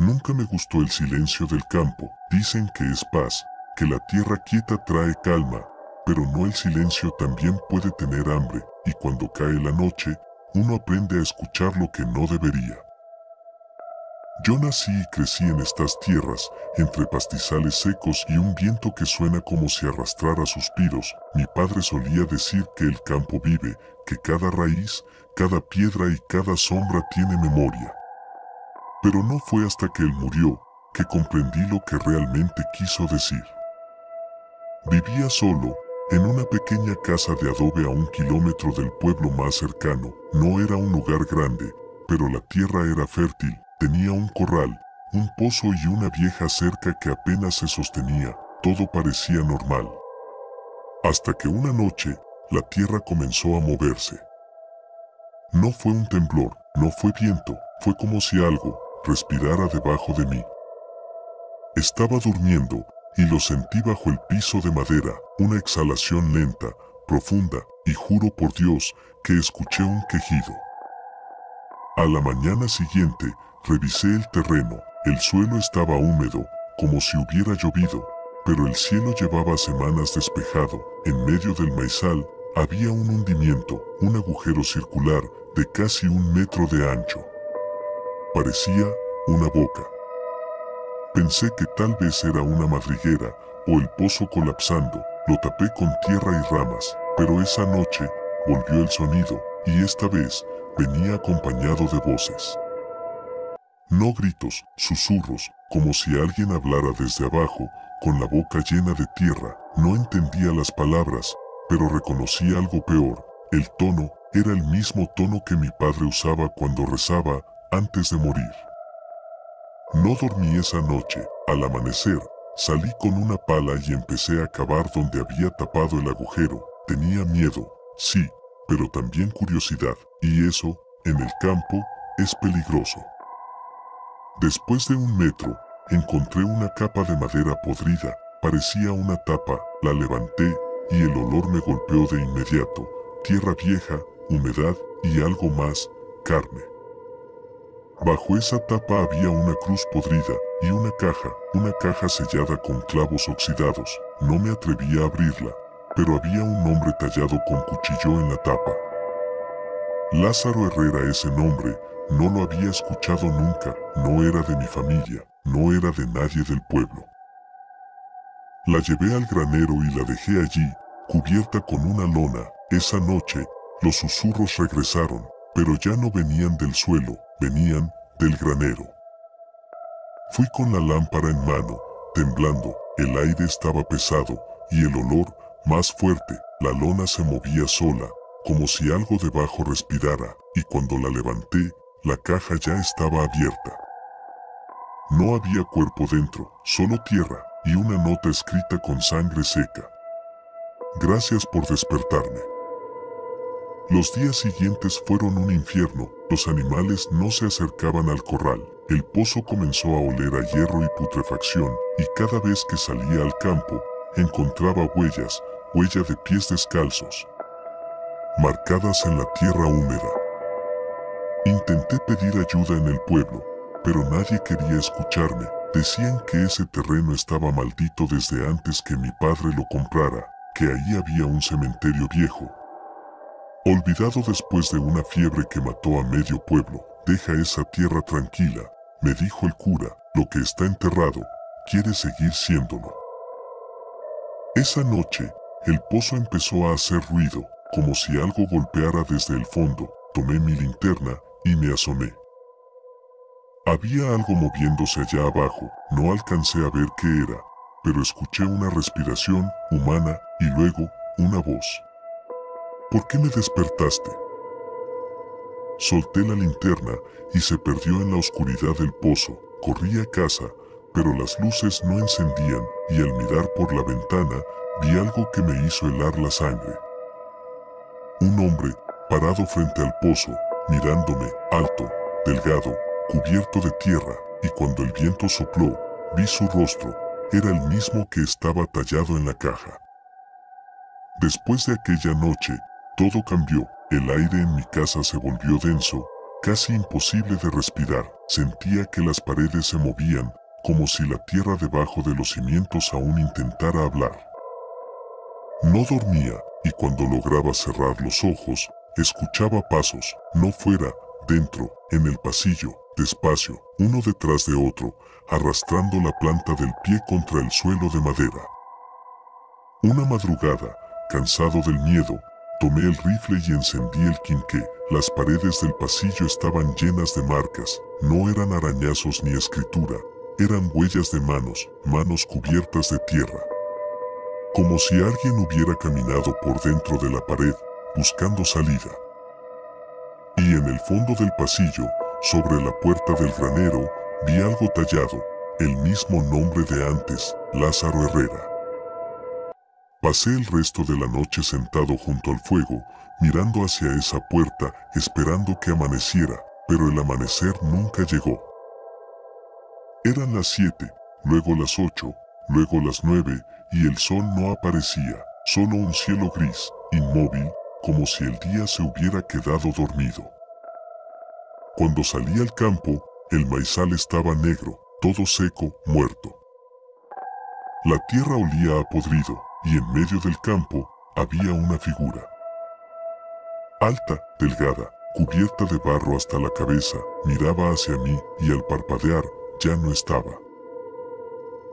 Nunca me gustó el silencio del campo. Dicen que es paz, que la tierra quieta trae calma, pero no el silencio también puede tener hambre, y cuando cae la noche, uno aprende a escuchar lo que no debería. Yo nací y crecí en estas tierras, entre pastizales secos y un viento que suena como si arrastrara suspiros. Mi padre solía decir que el campo vive, que cada raíz, cada piedra y cada sombra tiene memoria. Pero no fue hasta que él murió, que comprendí lo que realmente quiso decir. Vivía solo, en una pequeña casa de adobe a 1 kilómetro del pueblo más cercano. No era un lugar grande, pero la tierra era fértil. Tenía un corral, un pozo y una vieja cerca que apenas se sostenía. Todo parecía normal. Hasta que una noche, la tierra comenzó a moverse. No fue un temblor, no fue viento, fue como si algo respirara debajo de mí. Estaba durmiendo y lo sentí bajo el piso de madera, una exhalación lenta, profunda, y juro por Dios que escuché un quejido. A la mañana siguiente, revisé el terreno. El suelo estaba húmedo, como si hubiera llovido, pero el cielo llevaba semanas despejado. En medio del maizal había un hundimiento, un agujero circular de casi 1 metro de ancho. Parecía una boca. Pensé que tal vez era una madriguera o el pozo colapsando. Lo tapé con tierra y ramas, pero esa noche volvió el sonido, y esta vez venía acompañado de voces. No gritos, susurros, como si alguien hablara desde abajo, con la boca llena de tierra. No entendía las palabras, pero reconocí algo peor. El tono era el mismo tono que mi padre usaba cuando rezaba antes de morir. No dormí esa noche. Al amanecer, salí con una pala y empecé a cavar donde había tapado el agujero. Tenía miedo, sí, pero también curiosidad, y eso, en el campo, es peligroso. Después de 1 metro, encontré una capa de madera podrida. Parecía una tapa. La levanté y el olor me golpeó de inmediato. Tierra vieja, humedad y algo más, carne. Bajo esa tapa había una cruz podrida y una caja sellada con clavos oxidados. No me atreví a abrirla, pero había un nombre tallado con cuchillo en la tapa. Lázaro Herrera. Ese nombre no lo había escuchado nunca. No era de mi familia, no era de nadie del pueblo. La llevé al granero y la dejé allí, cubierta con una lona. Esa noche, los susurros regresaron, pero ya no venían del suelo, venían del granero. Fui con la lámpara en mano, temblando. El aire estaba pesado y el olor más fuerte. La lona se movía sola, como si algo debajo respirara, y cuando la levanté, la caja ya estaba abierta. No había cuerpo dentro, solo tierra y una nota escrita con sangre seca. Gracias por despertarme. Los días siguientes fueron un infierno. Los animales no se acercaban al corral. El pozo comenzó a oler a hierro y putrefacción, y cada vez que salía al campo, encontraba huellas de pies descalzos, marcadas en la tierra húmeda. Intenté pedir ayuda en el pueblo, pero nadie quería escucharme. Decían que ese terreno estaba maldito desde antes que mi padre lo comprara, que ahí había un cementerio viejo, olvidado después de una fiebre que mató a medio pueblo. Deja esa tierra tranquila, me dijo el cura. Lo que está enterrado quiere seguir siéndolo. Esa noche, el pozo empezó a hacer ruido, como si algo golpeara desde el fondo. Tomé mi linterna y me asomé. Había algo moviéndose allá abajo. No alcancé a ver qué era, pero escuché una respiración humana y luego una voz. ¿Por qué me despertaste? Solté la linterna y se perdió en la oscuridad del pozo. Corrí a casa, pero las luces no encendían, y al mirar por la ventana vi algo que me hizo helar la sangre. Un hombre parado frente al pozo, mirándome, alto, delgado, cubierto de tierra, y cuando el viento sopló, vi su rostro. Era el mismo que estaba tallado en la caja. Después de aquella noche, todo cambió. El aire en mi casa se volvió denso, casi imposible de respirar. Sentía que las paredes se movían, como si la tierra debajo de los cimientos aún intentara hablar. No dormía, y cuando lograba cerrar los ojos, escuchaba pasos, no fuera, dentro, en el pasillo, despacio, uno detrás de otro, arrastrando la planta del pie contra el suelo de madera. Una madrugada, cansado del miedo, tomé el rifle y encendí el quinqué. Las paredes del pasillo estaban llenas de marcas, no eran arañazos ni escritura, eran huellas de manos, manos cubiertas de tierra. Como si alguien hubiera caminado por dentro de la pared, buscando salida. Y en el fondo del pasillo, sobre la puerta del granero, vi algo tallado, el mismo nombre de antes, Lázaro Herrera. Pasé el resto de la noche sentado junto al fuego, mirando hacia esa puerta, esperando que amaneciera, pero el amanecer nunca llegó. Eran las 7, luego las 8, luego las 9, y el sol no aparecía, solo un cielo gris, inmóvil, como si el día se hubiera quedado dormido. Cuando salí al campo, el maizal estaba negro, todo seco, muerto. La tierra olía a podrido, y en medio del campo había una figura. Alta, delgada, cubierta de barro hasta la cabeza, miraba hacia mí y al parpadear ya no estaba.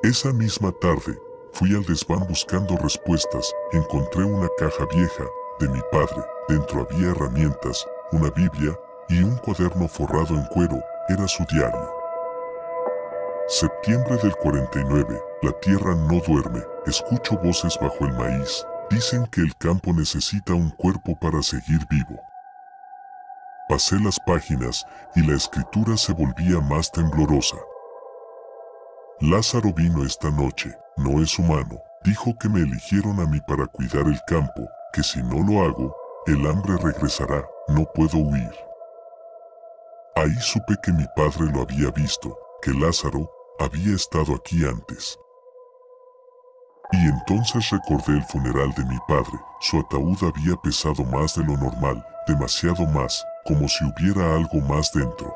Esa misma tarde, fui al desván buscando respuestas, encontré una caja vieja de mi padre, dentro había herramientas, una Biblia y un cuaderno forrado en cuero, era su diario. Septiembre del 49, la tierra no duerme, escucho voces bajo el maíz, dicen que el campo necesita un cuerpo para seguir vivo. Pasé las páginas y la escritura se volvía más temblorosa. Lázaro vino esta noche, no es humano, dijo que me eligieron a mí para cuidar el campo, que si no lo hago, el hambre regresará, no puedo huir. Ahí supe que mi padre lo había visto, que Lázaro había estado aquí antes. Y entonces recordé el funeral de mi padre, su ataúd había pesado más de lo normal, demasiado más, como si hubiera algo más dentro.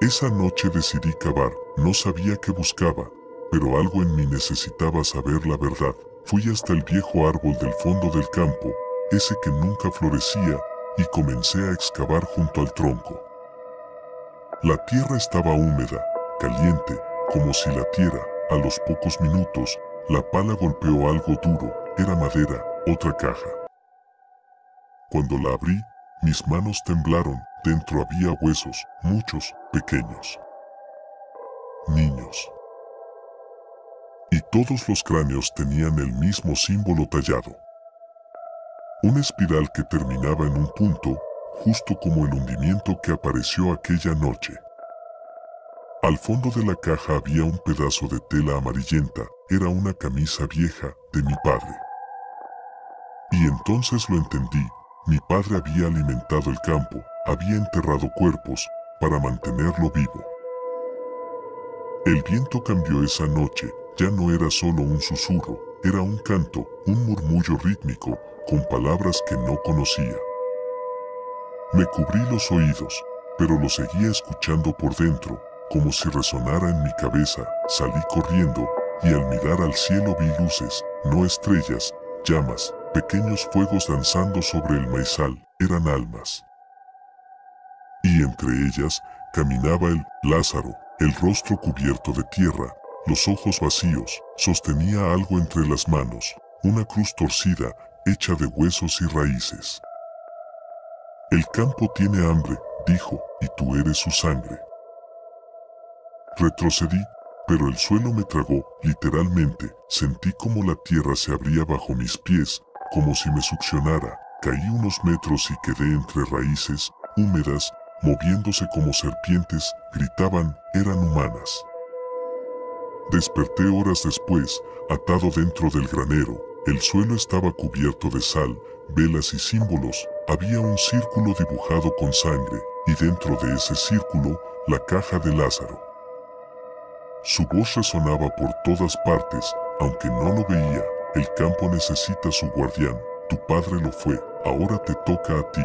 Esa noche decidí cavar, no sabía qué buscaba, pero algo en mí necesitaba saber la verdad. Fui hasta el viejo árbol del fondo del campo, ese que nunca florecía, y comencé a excavar junto al tronco. La tierra estaba húmeda, caliente, como si latiera. A los pocos minutos, la pala golpeó algo duro, era madera, otra caja. Cuando la abrí, mis manos temblaron, dentro había huesos, muchos, pequeños. Niños. Y todos los cráneos tenían el mismo símbolo tallado. Una espiral que terminaba en un punto, justo como el hundimiento que apareció aquella noche. Al fondo de la caja había un pedazo de tela amarillenta, era una camisa vieja de mi padre. Y entonces lo entendí, mi padre había alimentado el campo, había enterrado cuerpos, para mantenerlo vivo. El viento cambió esa noche, ya no era solo un susurro, era un canto, un murmullo rítmico, con palabras que no conocía. Me cubrí los oídos, pero lo seguía escuchando por dentro, como si resonara en mi cabeza. Salí corriendo, y al mirar al cielo vi luces, no estrellas, llamas, pequeños fuegos danzando sobre el maizal, eran almas. Y entre ellas, caminaba el Lázaro, el rostro cubierto de tierra, los ojos vacíos, sostenía algo entre las manos, una cruz torcida, hecha de huesos y raíces. El campo tiene hambre, dijo, y tú eres su sangre. Retrocedí, pero el suelo me tragó, literalmente, sentí como la tierra se abría bajo mis pies, como si me succionara, caí unos metros y quedé entre raíces, húmedas, moviéndose como serpientes, gritaban, eran humanas. Desperté horas después, atado dentro del granero, el suelo estaba cubierto de sal, velas y símbolos, había un círculo dibujado con sangre, y dentro de ese círculo, la caja de Lázaro. Su voz resonaba por todas partes, aunque no lo veía, el campo necesita su guardián, tu padre lo fue, ahora te toca a ti.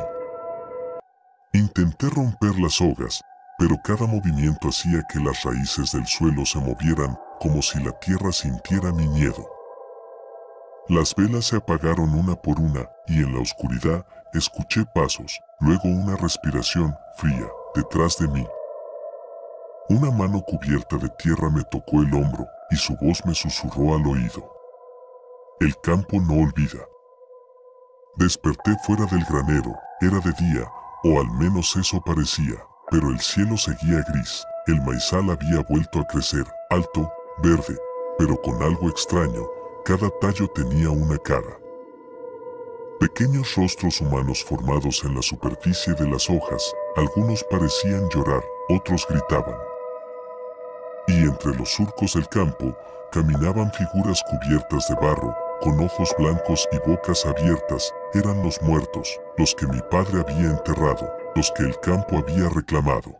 Intenté romper las sogas, pero cada movimiento hacía que las raíces del suelo se movieran como si la tierra sintiera mi miedo. Las velas se apagaron una por una y en la oscuridad escuché pasos, luego una respiración fría detrás de mí. Una mano cubierta de tierra me tocó el hombro y su voz me susurró al oído. El campo no olvida. Desperté fuera del granero, era de día, o al menos eso parecía, pero el cielo seguía gris. El maizal había vuelto a crecer, alto, verde, pero con algo extraño, cada tallo tenía una cara. Pequeños rostros humanos formados en la superficie de las hojas, algunos parecían llorar, otros gritaban. Y entre los surcos del campo, caminaban figuras cubiertas de barro, con ojos blancos y bocas abiertas. Eran los muertos, los que mi padre había enterrado, los que el campo había reclamado.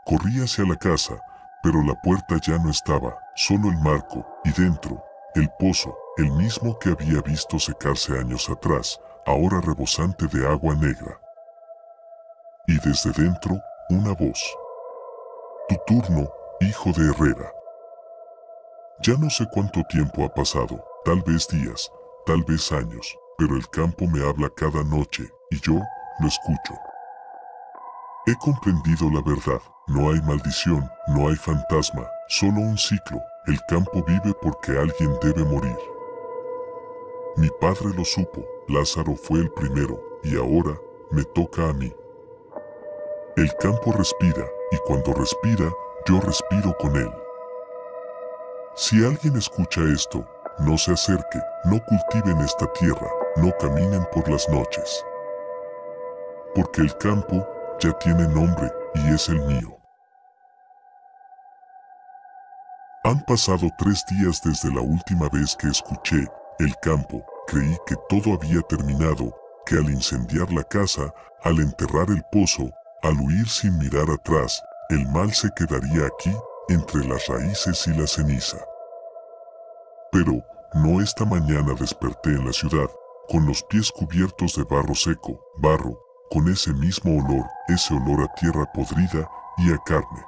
Corrí hacia la casa, pero la puerta ya no estaba, solo el marco, y dentro, el pozo, el mismo que había visto secarse años atrás, ahora rebosante de agua negra. Y desde dentro, una voz. Tu turno, hijo de Herrera. Ya no sé cuánto tiempo ha pasado, tal vez días, tal vez años, pero el campo me habla cada noche, y yo lo escucho. He comprendido la verdad, no hay maldición, no hay fantasma, solo un ciclo, el campo vive porque alguien debe morir. Mi padre lo supo, Lázaro fue el primero, y ahora me toca a mí. El campo respira, y cuando respira, yo respiro con él. Si alguien escucha esto, no se acerque, no cultiven esta tierra, no caminen por las noches. Porque el campo ya tiene nombre y es el mío. Han pasado 3 días desde la última vez que escuché el campo. Creí que todo había terminado, que al incendiar la casa, al enterrar el pozo, al huir sin mirar atrás, el mal se quedaría aquí, entre las raíces y la ceniza. Pero, no esta mañana desperté en la ciudad, con los pies cubiertos de barro seco, barro, con ese mismo olor, ese olor a tierra podrida y a carne.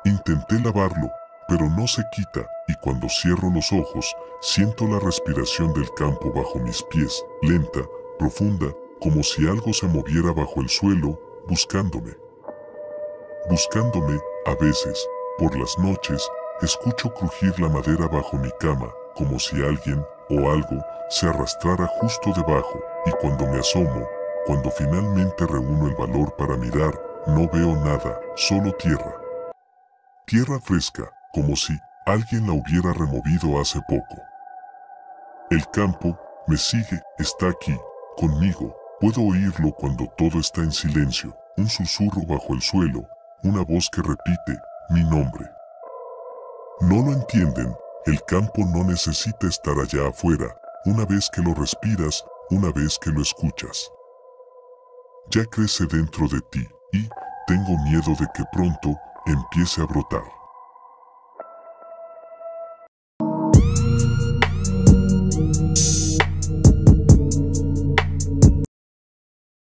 Intenté lavarlo, pero no se quita, y cuando cierro los ojos, siento la respiración del campo bajo mis pies, lenta, profunda, como si algo se moviera bajo el suelo, buscándome. Buscándome, a veces, por las noches, escucho crujir la madera bajo mi cama, como si alguien, o algo, se arrastrara justo debajo, y cuando me asomo, cuando finalmente reúno el valor para mirar, no veo nada, solo tierra. Tierra fresca, como si alguien la hubiera removido hace poco. El campo me sigue, está aquí, conmigo, puedo oírlo cuando todo está en silencio, un susurro bajo el suelo, una voz que repite mi nombre. No lo entienden, el campo no necesita estar allá afuera, una vez que lo respiras, una vez que lo escuchas. Ya crece dentro de ti, y tengo miedo de que pronto empiece a brotar.